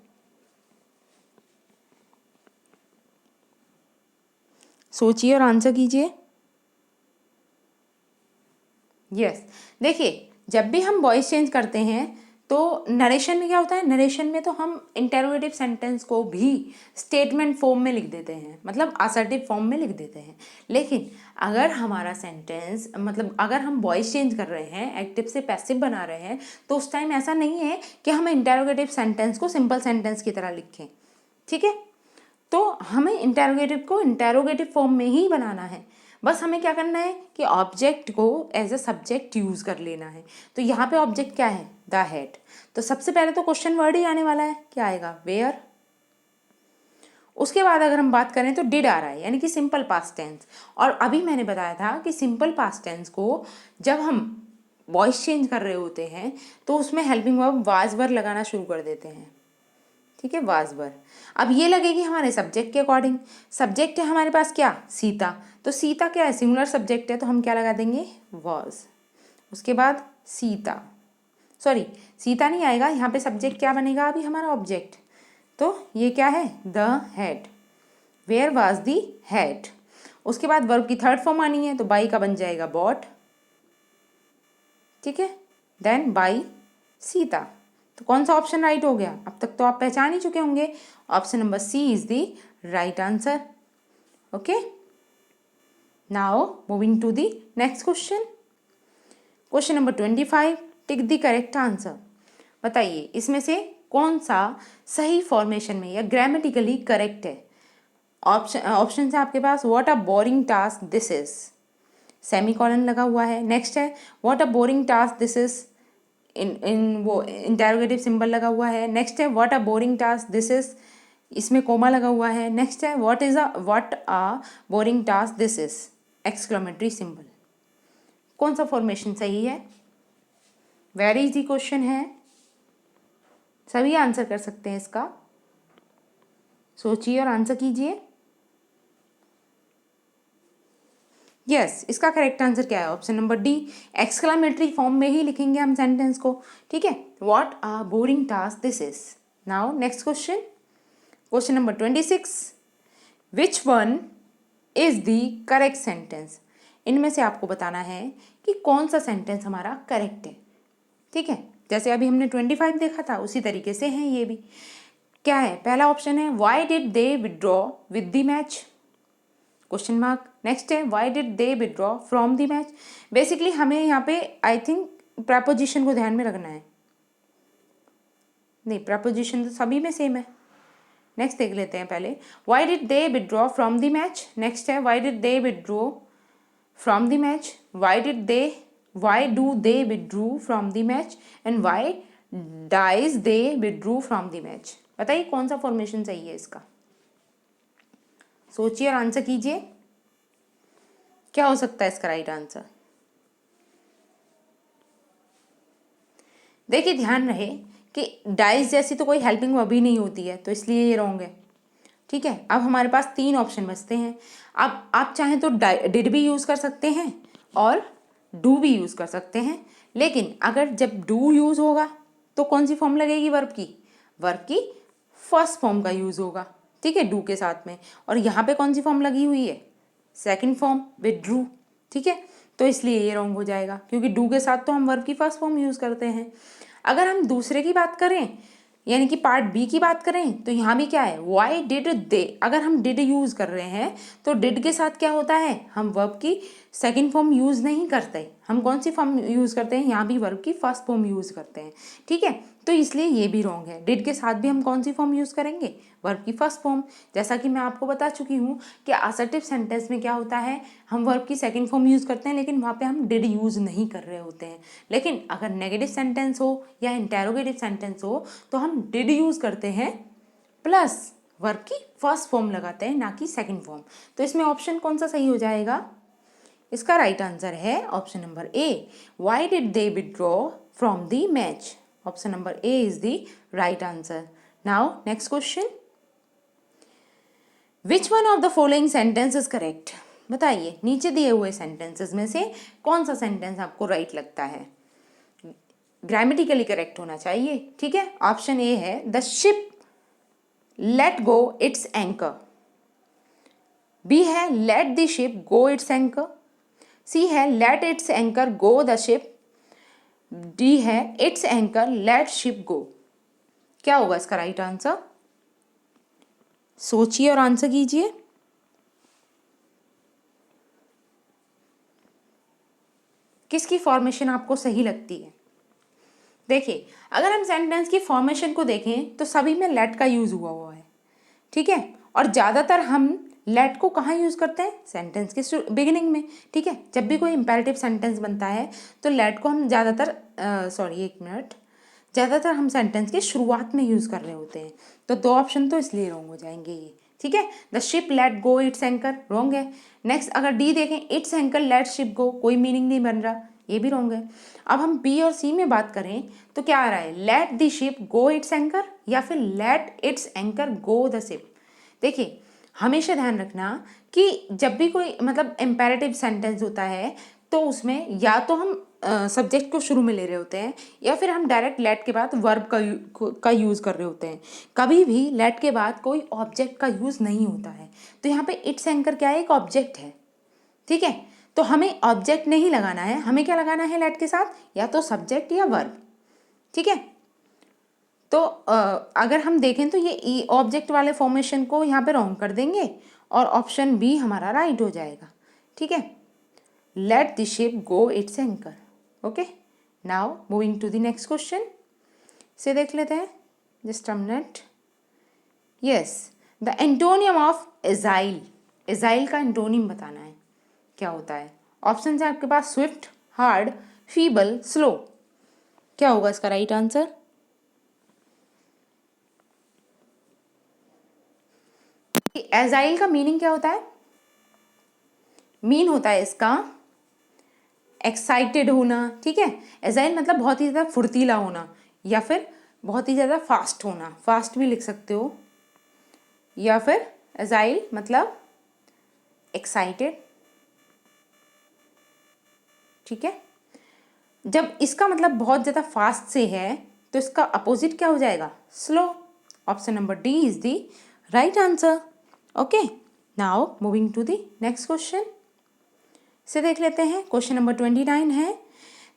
Speaker 1: सोचिए और आंसर कीजिए। यस, देखिए जब भी हम वॉइस चेंज करते हैं तो नरेशन में क्या होता है? नरेशन में तो हम इंटेरोगेटिव सेंटेंस को भी स्टेटमेंट फॉर्म में लिख देते हैं, मतलब असर्टिव फॉर्म में लिख देते हैं। लेकिन अगर हमारा सेंटेंस, मतलब अगर हम वॉइस चेंज कर रहे हैं, एक्टिव से पैसिव बना रहे हैं, तो उस टाइम ऐसा नहीं है कि हम इंटेरोगेटिव सेंटेंस को सिंपल सेंटेंस की तरह लिखें, ठीक है। तो हमें इंटेरोगेटिव को इंटेरोगेटिव फॉर्म में ही बनाना है। बस हमें क्या करना है कि ऑब्जेक्ट को एज अ सब्जेक्ट यूज़ कर लेना है। तो यहाँ पे ऑब्जेक्ट क्या है? The head. तो सबसे पहले तो क्वेश्चन वर्ड ही आने वाला है, क्या आएगा? वेयर। उसके बाद अगर हम बात करें तो डिड आ रहा है, यानी कि सिंपल पास्ट टेंस। और अभी मैंने बताया था कि सिंपल पास्ट टेंस को जब हम वॉइस चेंज कर रहे होते हैं तो उसमें हेल्पिंग वर्ब वाज वर लगाना शुरू कर देते हैं, ठीक है, वाज वर। अब ये लगेगी हमारे सब्जेक्ट के अकॉर्डिंग। सब्जेक्ट है हमारे पास क्या? सीता। तो सीता क्या है? सिंगुलर सब्जेक्ट है, तो हम क्या लगा देंगे? वॉज। उसके बाद सीता, सॉरी सीता नहीं आएगा, यहाँ पे सब्जेक्ट क्या बनेगा अभी? हमारा ऑब्जेक्ट। तो ये क्या है? The head. Where was the head. उसके बाद वर्ब की थर्ड फॉर्म आनी है, तो बाई का बन जाएगा बॉट, ठीक है। Then by Sita. तो कौन सा ऑप्शन राइट हो गया? अब तक तो आप पहचान ही चुके होंगे, option number C is the right answer. Okay, now moving to the next question. Question number 25, tick the correct answer. बताइए इसमें से कौन सा सही फॉर्मेशन में या ग्रामेटिकली करेक्ट है। ऑप्शन है आपके पास, what a boring task this is, semicolon लगा हुआ है। नेक्स्ट है what a boring task this is, इन वो इंटेरोगेटिव सिंबल लगा हुआ है। नेक्स्ट है what a boring task this is, इसमें कोमा लगा हुआ है। नेक्स्ट है what a boring task this is, exclamatory symbol. कौन सा फॉर्मेशन सही है? वेरी इजी क्वेश्चन है, सभी आंसर कर सकते हैं इसका। सोचिए और आंसर कीजिए। यस, इसका करेक्ट आंसर क्या है? Option number D, exclamatory form में ही लिखेंगे हम सेंटेंस को, ठीक है। What a boring task this is. Now next question, question number 26, which one is the correct sentence. इनमें से आपको बताना है कि कौन सा सेंटेंस हमारा करेक्ट है, ठीक है। जैसे अभी हमने 25 देखा था उसी तरीके से हैं ये भी। क्या है? पहला ऑप्शन है why did they withdraw with the match, question mark. Next है why did they withdraw from the match. Basically हमें यहाँ पे आई थिंक प्रपोजिशन को ध्यान में रखना है, नहीं प्रपोजिशन तो सभी में सेम है। नेक्स्ट देख लेते हैं पहले, why did they withdraw from the match. Next है why did they withdraw from the match, why do they withdrew from the match, and why dies they withdrew from the match. बताइए कौन सा formation सही है इसका? सोचिए और answer कीजिए, क्या हो सकता है इसका राइट आंसर? देखिए ध्यान रहे कि डाइज जैसी तो कोई हेल्पिंग वर्ब ही नहीं होती है, तो इसलिए ये रॉन्ग है, ठीक है। अब हमारे पास 3 ऑप्शन बचते हैं। अब आप चाहें तो डिड भी यूज़ कर सकते हैं और डू भी यूज़ कर सकते हैं, लेकिन अगर जब डू यूज़ होगा तो कौन सी फॉर्म लगेगी वर्ब की? वर्ब की फर्स्ट फॉर्म का यूज़ होगा, ठीक है, डू के साथ में। और यहाँ पे कौन सी फॉर्म लगी हुई है? सेकंड फॉर्म विदड्रू, ठीक है। तो इसलिए ये रॉन्ग हो जाएगा, क्योंकि डू के साथ तो हम वर्ब की फर्स्ट फॉर्म यूज़ करते हैं। अगर हम दूसरे की बात करें, यानी कि पार्ट बी की बात करें, तो यहाँ भी क्या है? Why did they. अगर हम डिड यूज़ कर रहे हैं तो डिड के साथ क्या होता है? हम वर्ब की सेकंड फॉर्म यूज़ नहीं करते, हम कौन सी फॉर्म यूज़ करते हैं? यहाँ भी वर्ब की फर्स्ट फॉर्म यूज़ करते हैं, ठीक है। तो इसलिए ये भी रॉन्ग है। डिड के साथ भी हम कौन सी फॉर्म यूज़ करेंगे? वर्ब की फर्स्ट फॉर्म। जैसा कि मैं आपको बता चुकी हूँ कि असर्टिव सेंटेंस में क्या होता है, हम वर्ब की सेकंड फॉर्म यूज़ करते हैं, लेकिन वहाँ पे हम डिड यूज़ नहीं कर रहे होते हैं। लेकिन अगर नेगेटिव सेंटेंस हो या इंटेरोगेटिव सेंटेंस हो तो हम डिड यूज़ करते हैं प्लस वर्ब की फर्स्ट फॉर्म लगाते हैं, ना कि सेकंड फॉर्म। तो इसमें ऑप्शन कौन सा सही हो जाएगा? इसका राइट आंसर है option number A, why did they withdraw from the match. Option number A is the right answer. Now next question, which one of the following sentence is correct. बताइए नीचे दिए हुए सेंटेंसेस में से कौन सा sentence आपको राइट लगता है? ग्रामेटिकली करेक्ट होना चाहिए, ठीक है। ऑप्शन ए है the ship let go its anchor, B है let the ship go its anchor, C है let its anchor go the ship, D है its anchor let ship go. क्या होगा इसका राइट आंसर? सोचिए और आंसर कीजिए। किसकी फॉर्मेशन आपको सही लगती है? देखिए अगर हम सेंटेंस की फॉर्मेशन को देखें तो सभी में लेट का यूज हुआ है, ठीक है। और ज़्यादातर हम लेट को कहाँ यूज़ करते हैं? सेंटेंस के बिगिनिंग में, ठीक है। जब भी कोई इंपेरेटिव सेंटेंस बनता है तो लेट को हम ज़्यादातर ज़्यादातर हम सेंटेंस के शुरुआत में यूज़ कर रहे होते हैं। तो 2 ऑप्शन तो इसलिए रॉन्ग हो जाएंगे ये, ठीक है। The ship let go its anchor wrong है। नेक्स्ट अगर डी देखें, इट्स एंकर लेट शिप गो, कोई मीनिंग नहीं बन रहा, ये भी रॉन्ग है। अब हम बी और सी में बात करें तो क्या आ रहा है? Let the ship go its anchor या फिर let its anchor go the ship. देखिए हमेशा ध्यान रखना कि जब भी कोई मतलब इम्पेरेटिव सेंटेंस होता है तो उसमें या तो हम सब्जेक्ट को शुरू में ले रहे होते हैं या फिर हम डायरेक्ट लेट के बाद वर्ब का यूज़ कर रहे होते हैं। कभी भी लेट के बाद कोई ऑब्जेक्ट का यूज़ नहीं होता है। तो यहाँ पे इट्स एंकर क्या है? एक ऑब्जेक्ट है, ठीक है, तो हमें ऑब्जेक्ट नहीं लगाना है, हमें क्या लगाना है लेट के साथ, या तो सब्जेक्ट या वर्ब। ठीक है, तो अगर हम देखें तो ये ऑब्जेक्ट वाले फॉर्मेशन को यहाँ पे रॉन्ग कर देंगे और ऑप्शन बी हमारा राइट हो जाएगा। ठीक है, let the ship go its anchor. Okay, now moving to the next question से देख लेते हैं, just a minute. Yes, the antonym of agile, agile का एंटोनियम बताना है, क्या होता है। ऑप्शन है आपके पास स्विफ्ट, हार्ड, फीबल, स्लो। क्या होगा इसका राइट आंसर? एजाइल का मीनिंग क्या होता है? मीन होता है इसका एक्साइटेड होना। ठीक है, एजाइल मतलब बहुत ही ज़्यादा फुर्तीला होना या फिर बहुत ही ज़्यादा फास्ट होना, फास्ट भी लिख सकते हो, या फिर एजाइल मतलब एक्साइटेड। ठीक है, जब इसका मतलब बहुत ज़्यादा फास्ट से है तो इसका अपोजिट क्या हो जाएगा? Slow. Option number D is the right answer. Okay, now moving to the next question से देख लेते हैं। क्वेश्चन नंबर 29 है,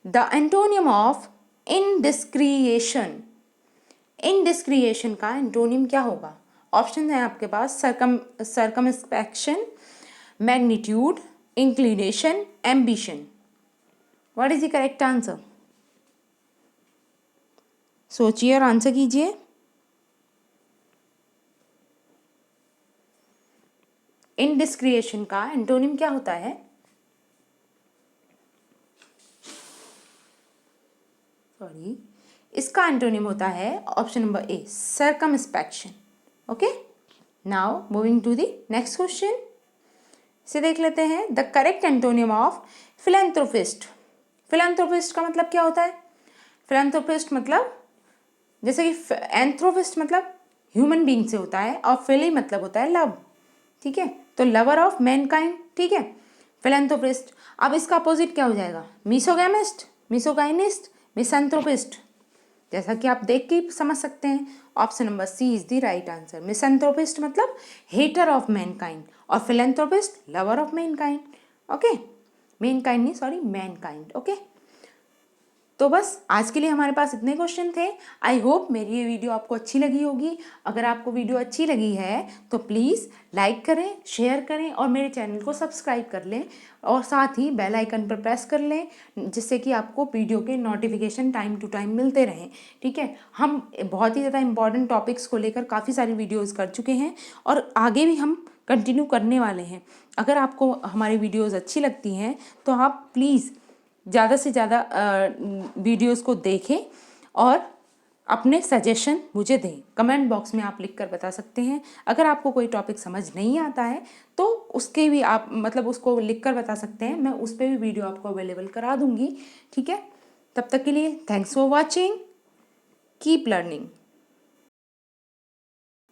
Speaker 1: the antonym of indiscretion, indiscretion का एंटोनियम क्या होगा? ऑप्शन है आपके पास circumspection, magnitude, inclination, ambition. What is the correct answer? सोचिए और आंसर कीजिए। इनडिस्क्रिएशन का एंटोनिम क्या होता है? सॉरी, इसका एंटोनिम होता है option number A, circumspection. Okay, now moving to the next question से देख लेते हैं, the correct antonym of philanthropist. Philanthropist का मतलब क्या होता है? फिलैंथ्रोपिस्ट मतलब जैसे कि एंथ्रोपिस्ट मतलब ह्यूमन बीइंग से होता है और फिली मतलब होता है लव। ठीक है, तो लवर ऑफ मैनकाइंड। ठीक है, फिलैंथ्रोपिस्ट। अब इसका अपोजिट क्या हो जाएगा? Misogamist, misogynist, misanthropist. जैसा कि आप देख के समझ सकते हैं, option number C is the right answer. Misanthropist मतलब हेटर ऑफ मैनकाइंड और philanthropist lover of mankind. Okay, mankind नहीं, सॉरी, मैनकाइंड। ओके, तो बस आज के लिए हमारे पास इतने क्वेश्चन थे। आई होप मेरी ये वीडियो आपको अच्छी लगी होगी। अगर आपको वीडियो अच्छी लगी है तो प्लीज़ लाइक करें, शेयर करें और मेरे चैनल को सब्सक्राइब कर लें और साथ ही बेल आइकन पर प्रेस कर लें, जिससे कि आपको वीडियो के नोटिफिकेशन टाइम टू टाइम मिलते रहें। ठीक है, हम बहुत ही ज़्यादा इंपॉर्टेंट टॉपिक्स को लेकर काफ़ी सारी वीडियोज़ कर चुके हैं और आगे भी हम कंटिन्यू करने वाले हैं। अगर आपको हमारी वीडियोज़ अच्छी लगती हैं तो आप प्लीज़ ज़्यादा से ज़्यादा वीडियोस को देखें और अपने सजेशन मुझे दें। कमेंट बॉक्स में आप लिख कर बता सकते हैं। अगर आपको कोई टॉपिक समझ नहीं आता है तो उसके भी आप मतलब उसको लिख कर बता सकते हैं, मैं उस पर भी वीडियो आपको अवेलेबल करा दूँगी। ठीक है, तब तक के लिए thanks for watching, keep learning.